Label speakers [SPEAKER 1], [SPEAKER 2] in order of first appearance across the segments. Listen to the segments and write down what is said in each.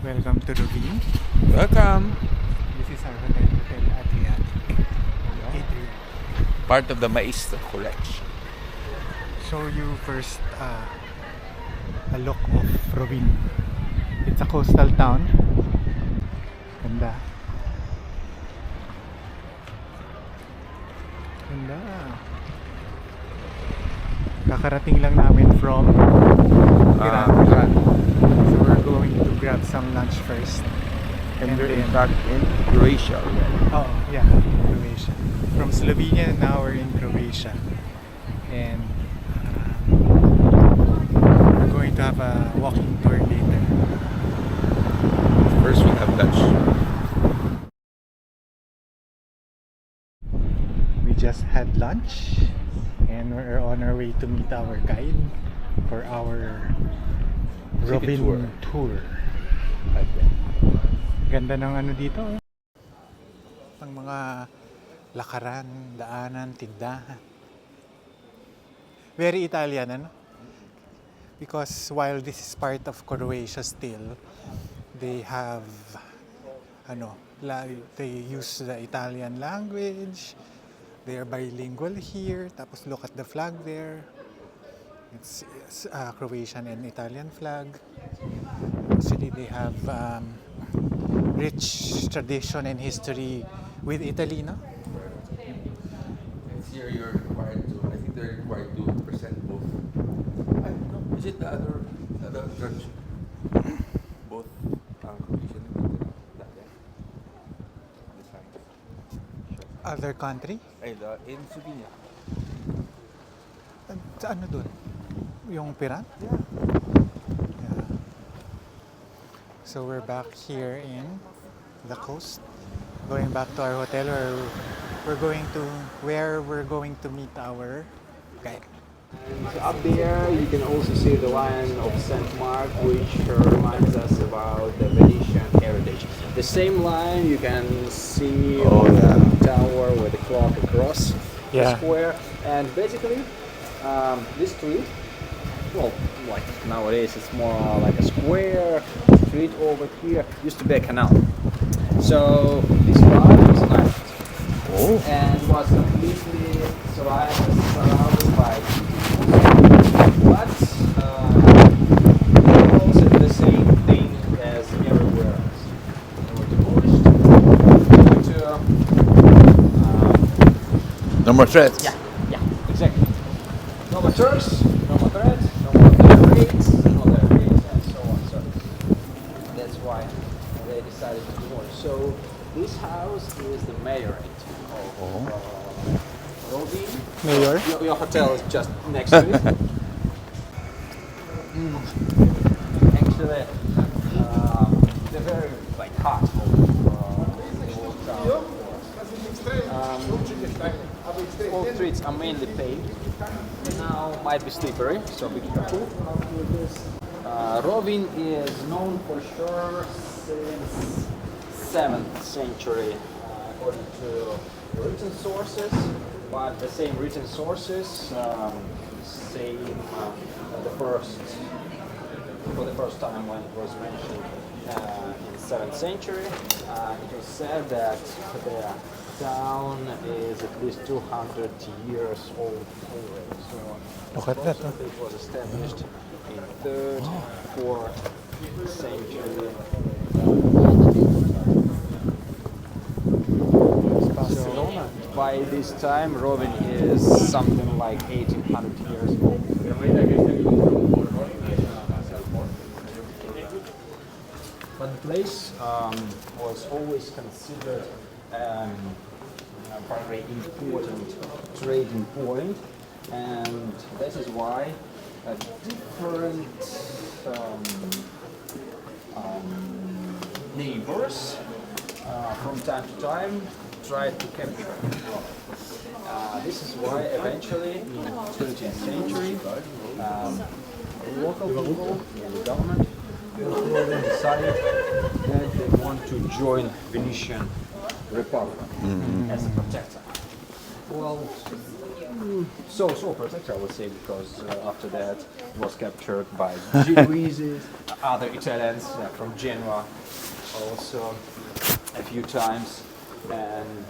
[SPEAKER 1] Welcome to Rovinj.
[SPEAKER 2] Welcome.
[SPEAKER 1] This is our Hotel Adriatic. Istrian.
[SPEAKER 2] Part of the Maestro collection.
[SPEAKER 1] Show you first a look of Rovinj. It's a coastal town. Ganda. Ganda. Kakarating lang namin from Iran. So we're going to grab some lunch first.
[SPEAKER 2] And we're in fact in Croatia.
[SPEAKER 1] Oh, yeah, Croatia. From Slovenia, now we're in Croatia. And we're going to have a walking tour later.
[SPEAKER 2] First we have lunch.
[SPEAKER 1] We just had lunch and we're on our way to meet our guide for our Rovinj tour. Ganda ng ano dito. Ang mga lakaran, daanan, tindahan. Very Italian, ano? Because while this is part of Croatia still, they have, they use the Italian language. They are bilingual here. Tapos look at the flag there. It's Croatian and Italian flag. Actually, they have rich tradition and history with Italy, no?
[SPEAKER 2] Next year you're required to, I think they're required to present both. I don't know, is it the other country? Both Croatian and Italian? This time.
[SPEAKER 1] Other country?
[SPEAKER 2] In Slovenia.
[SPEAKER 1] Sa ano dun? Yung Piran?
[SPEAKER 2] Yeah.
[SPEAKER 1] So we're back here in the coast, going back to our hotel where we're going to meet our guide.
[SPEAKER 3] And up there you can also see the Lion of St. Mark, which reminds us about the Venetian heritage. The same line you can see on the tower with the clock across the square. And basically this street, well, like nowadays it's more like a square street. Over here used to be a canal. So this part was left and was completely surrounded by but also the same thing as everywhere else. They were demolished due to
[SPEAKER 2] No more threats.
[SPEAKER 3] yeah, exactly. No more Turks, no more threats, no more raids, and so on. So that's why they decided to demolish. So this house is the mayorate of Rovinj.
[SPEAKER 1] Mayor?
[SPEAKER 3] Your hotel is just next to it. Actually, they're very hot. All streets are mainly paved. Now might be slippery, so be careful with this. Rovinj is known for sure since 7th century, according to written sources. But the same written sources say for the first time when it was mentioned in the 7th century, it was said that the town is at least 200 years old already. So
[SPEAKER 1] Look at that.
[SPEAKER 3] it was established in 3rd, 4th century. So by this time, Rovinj is something like 1800 years old. But the place was always considered a very important trading point, and that is why different neighbors from time to time tried to capture it. This is why eventually in the 13th century local people and the government decided that they want to join Venetian Republic as a protector. Well, so protected, I would say, because after that it was captured by Genoese, other Italians from Genoa, also a few times, and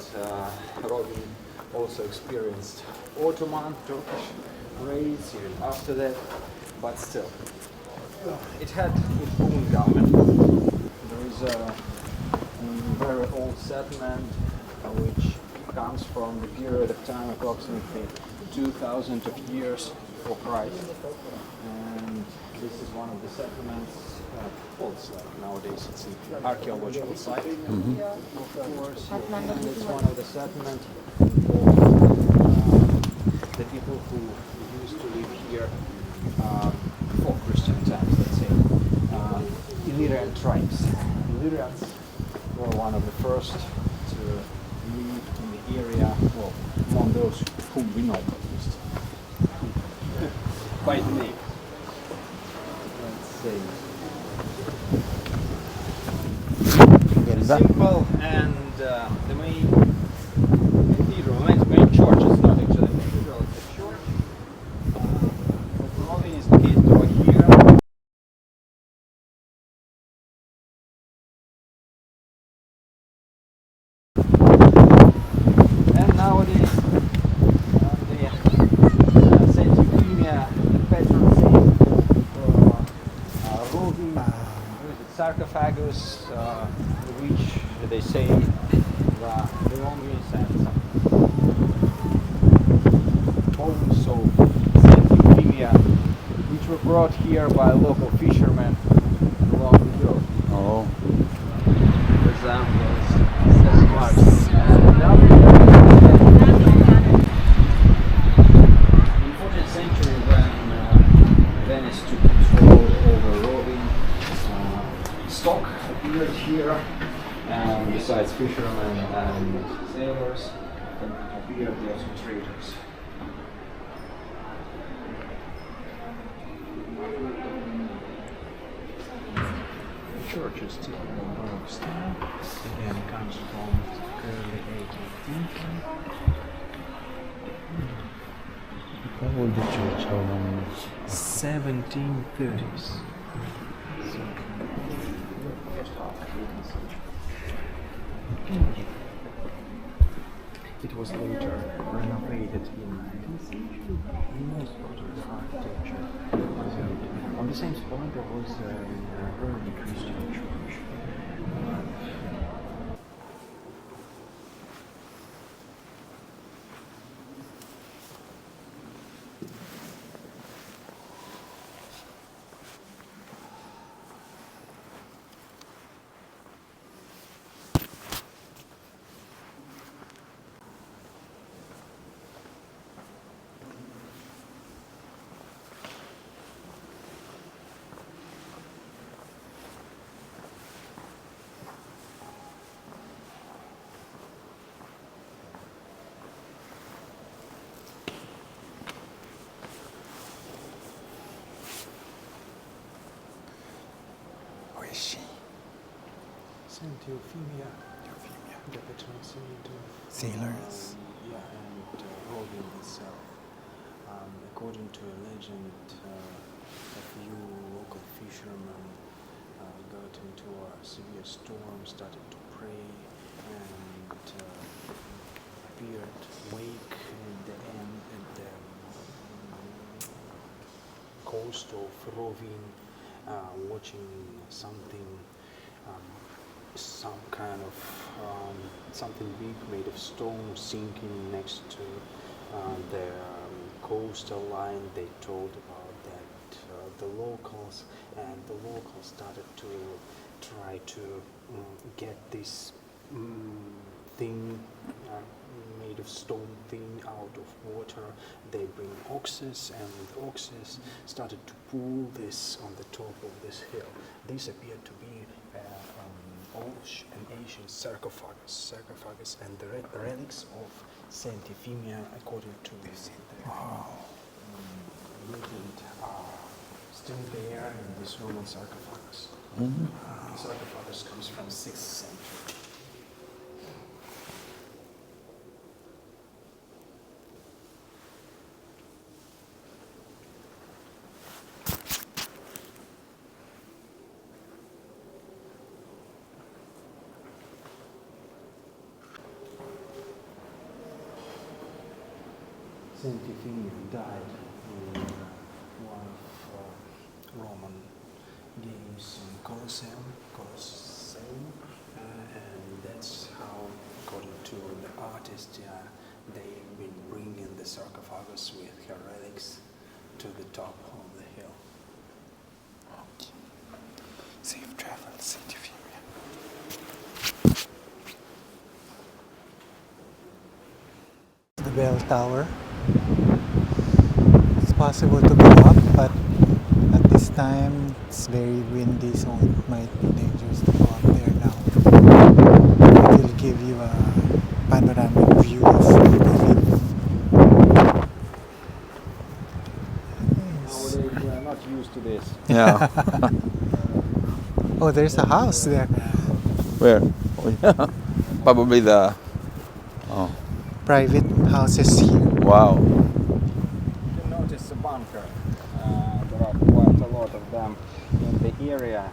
[SPEAKER 3] Rovinj also experienced Ottoman, Turkish raids even after that, but still, it had its own government. There is a very old settlement which comes from the period of time approximately 2,000 of years before Christ, and this is one of the settlements. Well, it's like nowadays it's an archaeological site, of course, and it's one of the settlements the people who used to live here before Christian times, let's say, Illyrian tribes. Illyrians were one of the first to live in the area, well, among those whom we know at least, by the name. Let's say. Simple, and the main cathedral, main church is not actually a cathedral, it's a church. Rovinj is located over here. And nowadays, the Saint Euphemia, the patron saint for Rovinj, sarcophagus, which they say the belongings and some bones of Saint Euphemia, which were brought here by local fishermen along the road.
[SPEAKER 1] Oh.
[SPEAKER 3] For example, St. Mark's. In 14th century, when Venice took control over Rovinj, stock appeared here, and besides fishermen and sailors, appeared also traders. The church is typical Baroque style. Again, comes from early 18th century.
[SPEAKER 1] How old the church? How long?
[SPEAKER 3] 1730s. It was later renovated in 19th century. Most of the architecture was on the same spot. There was an early Christian church.
[SPEAKER 1] Who is she?
[SPEAKER 3] Saint Euphemia, the patron saint of
[SPEAKER 1] Sailors.
[SPEAKER 3] and Rovinj itself. According to a legend, a few local fishermen got into a severe storm, started to pray, and appeared awake at the coast of Rovinj, watching something. Some kind of something big made of stone sinking next to the coastal line. They told about that the locals started to try to get this thing made of stone thing out of water. They bring oxes, and with oxes started to pull this on the top of this hill. This appeared to be an ancient sarcophagus, and the relics of Saint Euphemia, according to this legend, are still there in this Roman sarcophagus. The sarcophagus comes from 6th century. Saint Euphemia died in one of Roman games in Colosseum, and that's how, according to the artist, they've been bringing the sarcophagus with her relics to the top of the hill.
[SPEAKER 1] Safe travels, Saint Euphemia. The bell tower. It's possible to go up, but at this time it's very windy, so it might be dangerous to go up there now. It will give you a panoramic view of Rovinj.
[SPEAKER 3] Nowadays, we are not used to this.
[SPEAKER 2] Yeah.
[SPEAKER 1] Oh, there's a house there.
[SPEAKER 2] Where? Oh, yeah. Probably the. Oh,
[SPEAKER 1] Private houses here.
[SPEAKER 2] wow.
[SPEAKER 3] You can notice a bunker. There are quite a lot of them in the area.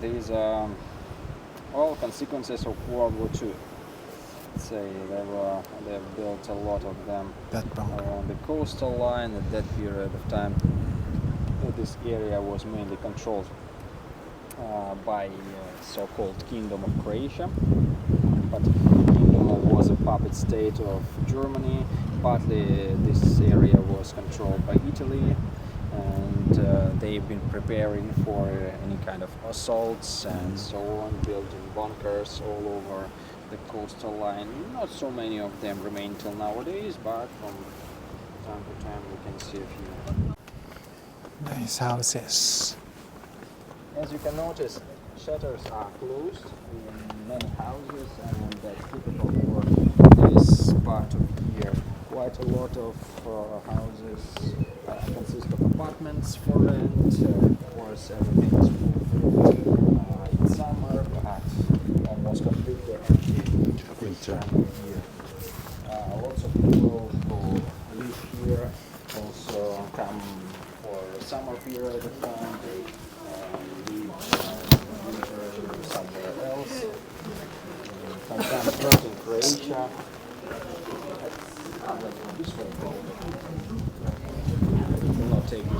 [SPEAKER 3] These are all consequences of World War II. Let's say they've built a lot of them
[SPEAKER 1] That bunker.
[SPEAKER 3] along the coastal line at that period of time. This area was mainly controlled by so-called Kingdom of Croatia, but Kingdom was a puppet state of Germany. Partly this area was controlled by Italy, and they've been preparing for any kind of assaults and so on, building bunkers all over the coastal line. Not so many of them remain till nowadays, but from time to time we can see a few.
[SPEAKER 1] Nice houses.
[SPEAKER 3] As you can notice, shutters are closed in many houses, and that's typical for this part of year. Quite a lot of houses consist of apartments for rent. Of course, everything is full in summer, but almost completely empty this time of year. Lots of people who live here also come for a summer period of time. They leave winter somewhere else. Sometimes not in Croatia. This way. It will not take this.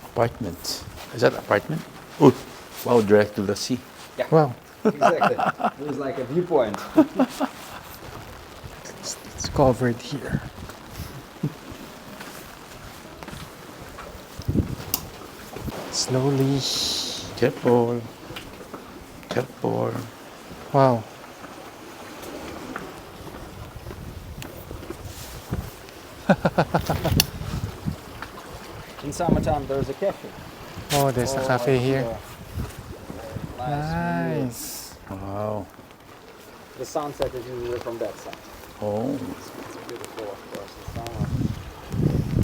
[SPEAKER 2] Apartment. Is that apartment? Oh, wow, direct to the sea.
[SPEAKER 3] Yeah.
[SPEAKER 1] Wow.
[SPEAKER 3] Exactly. It was like a viewpoint.
[SPEAKER 1] It's covered here. Slowly.
[SPEAKER 2] Careful. Careful.
[SPEAKER 1] Wow.
[SPEAKER 3] In summertime, there's a cafe.
[SPEAKER 1] Oh, there's a cafe here.
[SPEAKER 3] Nice. view.
[SPEAKER 1] Nice.
[SPEAKER 2] Wow.
[SPEAKER 3] The sunset is usually from that side.
[SPEAKER 2] Oh.
[SPEAKER 3] It's beautiful, of course. The summer.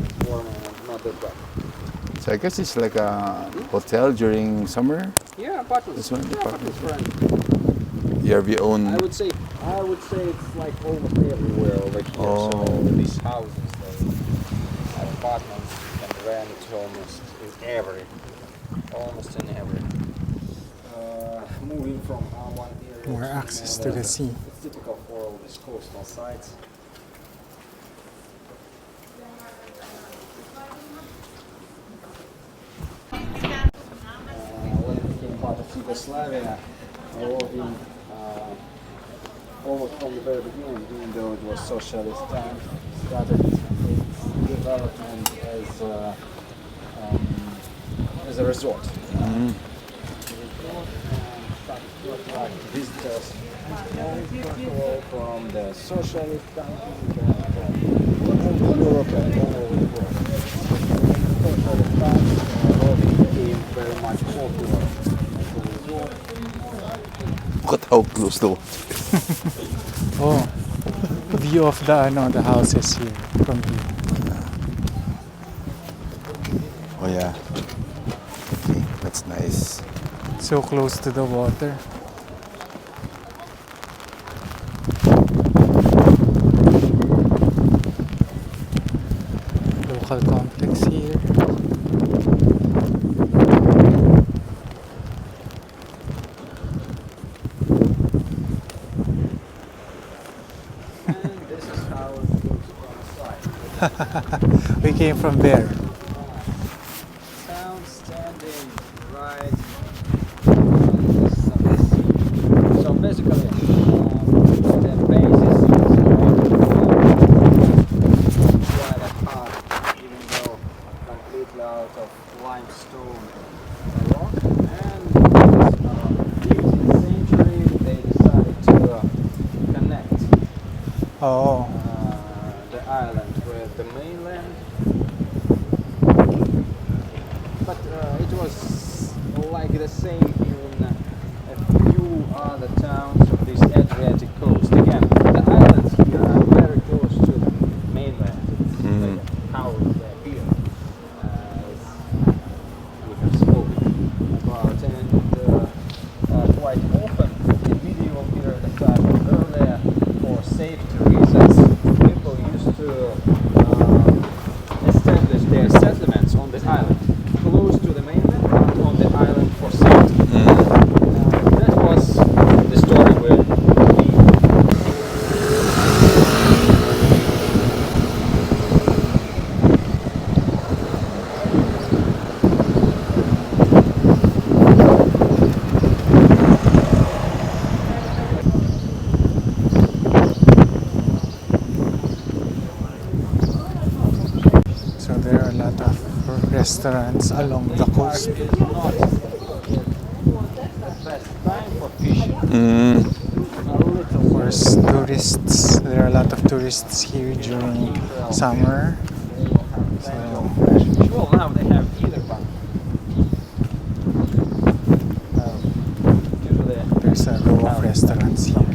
[SPEAKER 3] It's warm and not that bad.
[SPEAKER 2] So I guess it's like a hotel during summer.
[SPEAKER 3] Yeah, apartments.
[SPEAKER 2] This one,
[SPEAKER 3] Yeah,
[SPEAKER 2] apartments.
[SPEAKER 3] apartments for rent.
[SPEAKER 2] You have your own.
[SPEAKER 3] I would say it's like almost everywhere over here.
[SPEAKER 2] Oh.
[SPEAKER 3] So all these houses, they have apartments and rent almost in every. Moving from one area
[SPEAKER 1] More
[SPEAKER 3] to
[SPEAKER 1] access to
[SPEAKER 3] another.
[SPEAKER 1] the sea.
[SPEAKER 3] It's typical for all these coastal sites. When it became part of Yugoslavia, Rovinj, almost from the very beginning, even though it was socialist time, started its development as a resort.
[SPEAKER 2] Mm.
[SPEAKER 3] Started to attract visitors from the socialist countries and from Europe and all over the world. Socialist times, Rovinj became very much popular as a resort.
[SPEAKER 2] Look at how close the water is.
[SPEAKER 1] Oh, view of the houses here from here.
[SPEAKER 2] Oh yeah. Okay, that's nice.
[SPEAKER 1] So close to the water. Local complex here. We came from there.
[SPEAKER 3] Town standing right on the sea. So basically, the basis is rather hard, even though completely out of limestone rock. And in the 18th century, they decided to connect
[SPEAKER 1] Oh,
[SPEAKER 3] the island with the mainland. But it was like the same in a few other towns of this Adriatic coast. Again, the islands here are very close to the mainland. It's like a house here, as we have spoken about. And quite often in medieval period of time or earlier, for safety reasons, people used to establish their settlements on the island, close to the mainland, but on the island for safety. That was the story with me.
[SPEAKER 1] so there are a lot of restaurants along the coast.
[SPEAKER 3] It's not the best time for fishing. A little
[SPEAKER 1] Of course, tourists. There are a lot of tourists here during summer. So
[SPEAKER 3] Well, now they have either one. Usually
[SPEAKER 1] there's a row of restaurants here.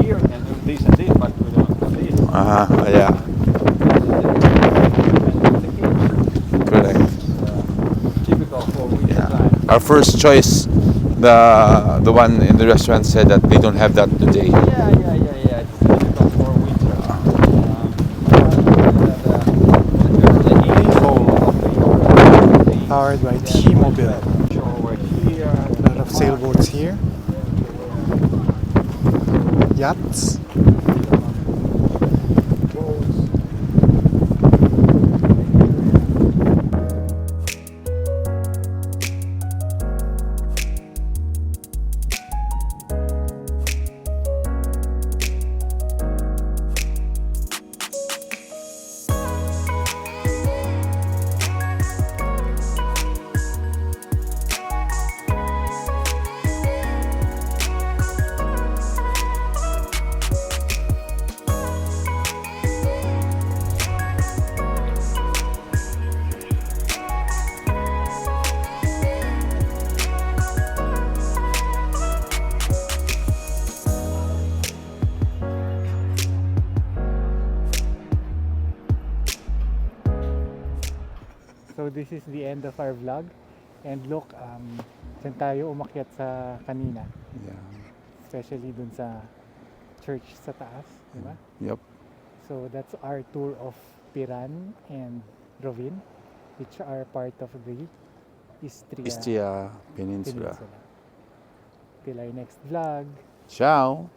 [SPEAKER 3] here and do this and this, but we don't have this.
[SPEAKER 2] Yeah. Correct.
[SPEAKER 3] Typical for winter
[SPEAKER 2] Yeah.
[SPEAKER 3] time.
[SPEAKER 2] Our first choice, the one in the restaurant said that they don't have that today.
[SPEAKER 3] Yeah. It's typical for winter.
[SPEAKER 1] Powered by T-Mobile.
[SPEAKER 3] Over here.
[SPEAKER 1] A lot of sailboats here. Yachts.
[SPEAKER 3] Boats.
[SPEAKER 1] So this is the end of our vlog. And look, dyan tayo umakyat sa kanina.
[SPEAKER 2] Yeah.
[SPEAKER 1] Especially dun sa church sa taas, di ba?
[SPEAKER 2] Yep.
[SPEAKER 1] So that's our tour of Piran and Rovinj, which are part of the Istria
[SPEAKER 2] Istria Peninsula.
[SPEAKER 1] Peninsula. Till our next vlog.
[SPEAKER 2] Ciao.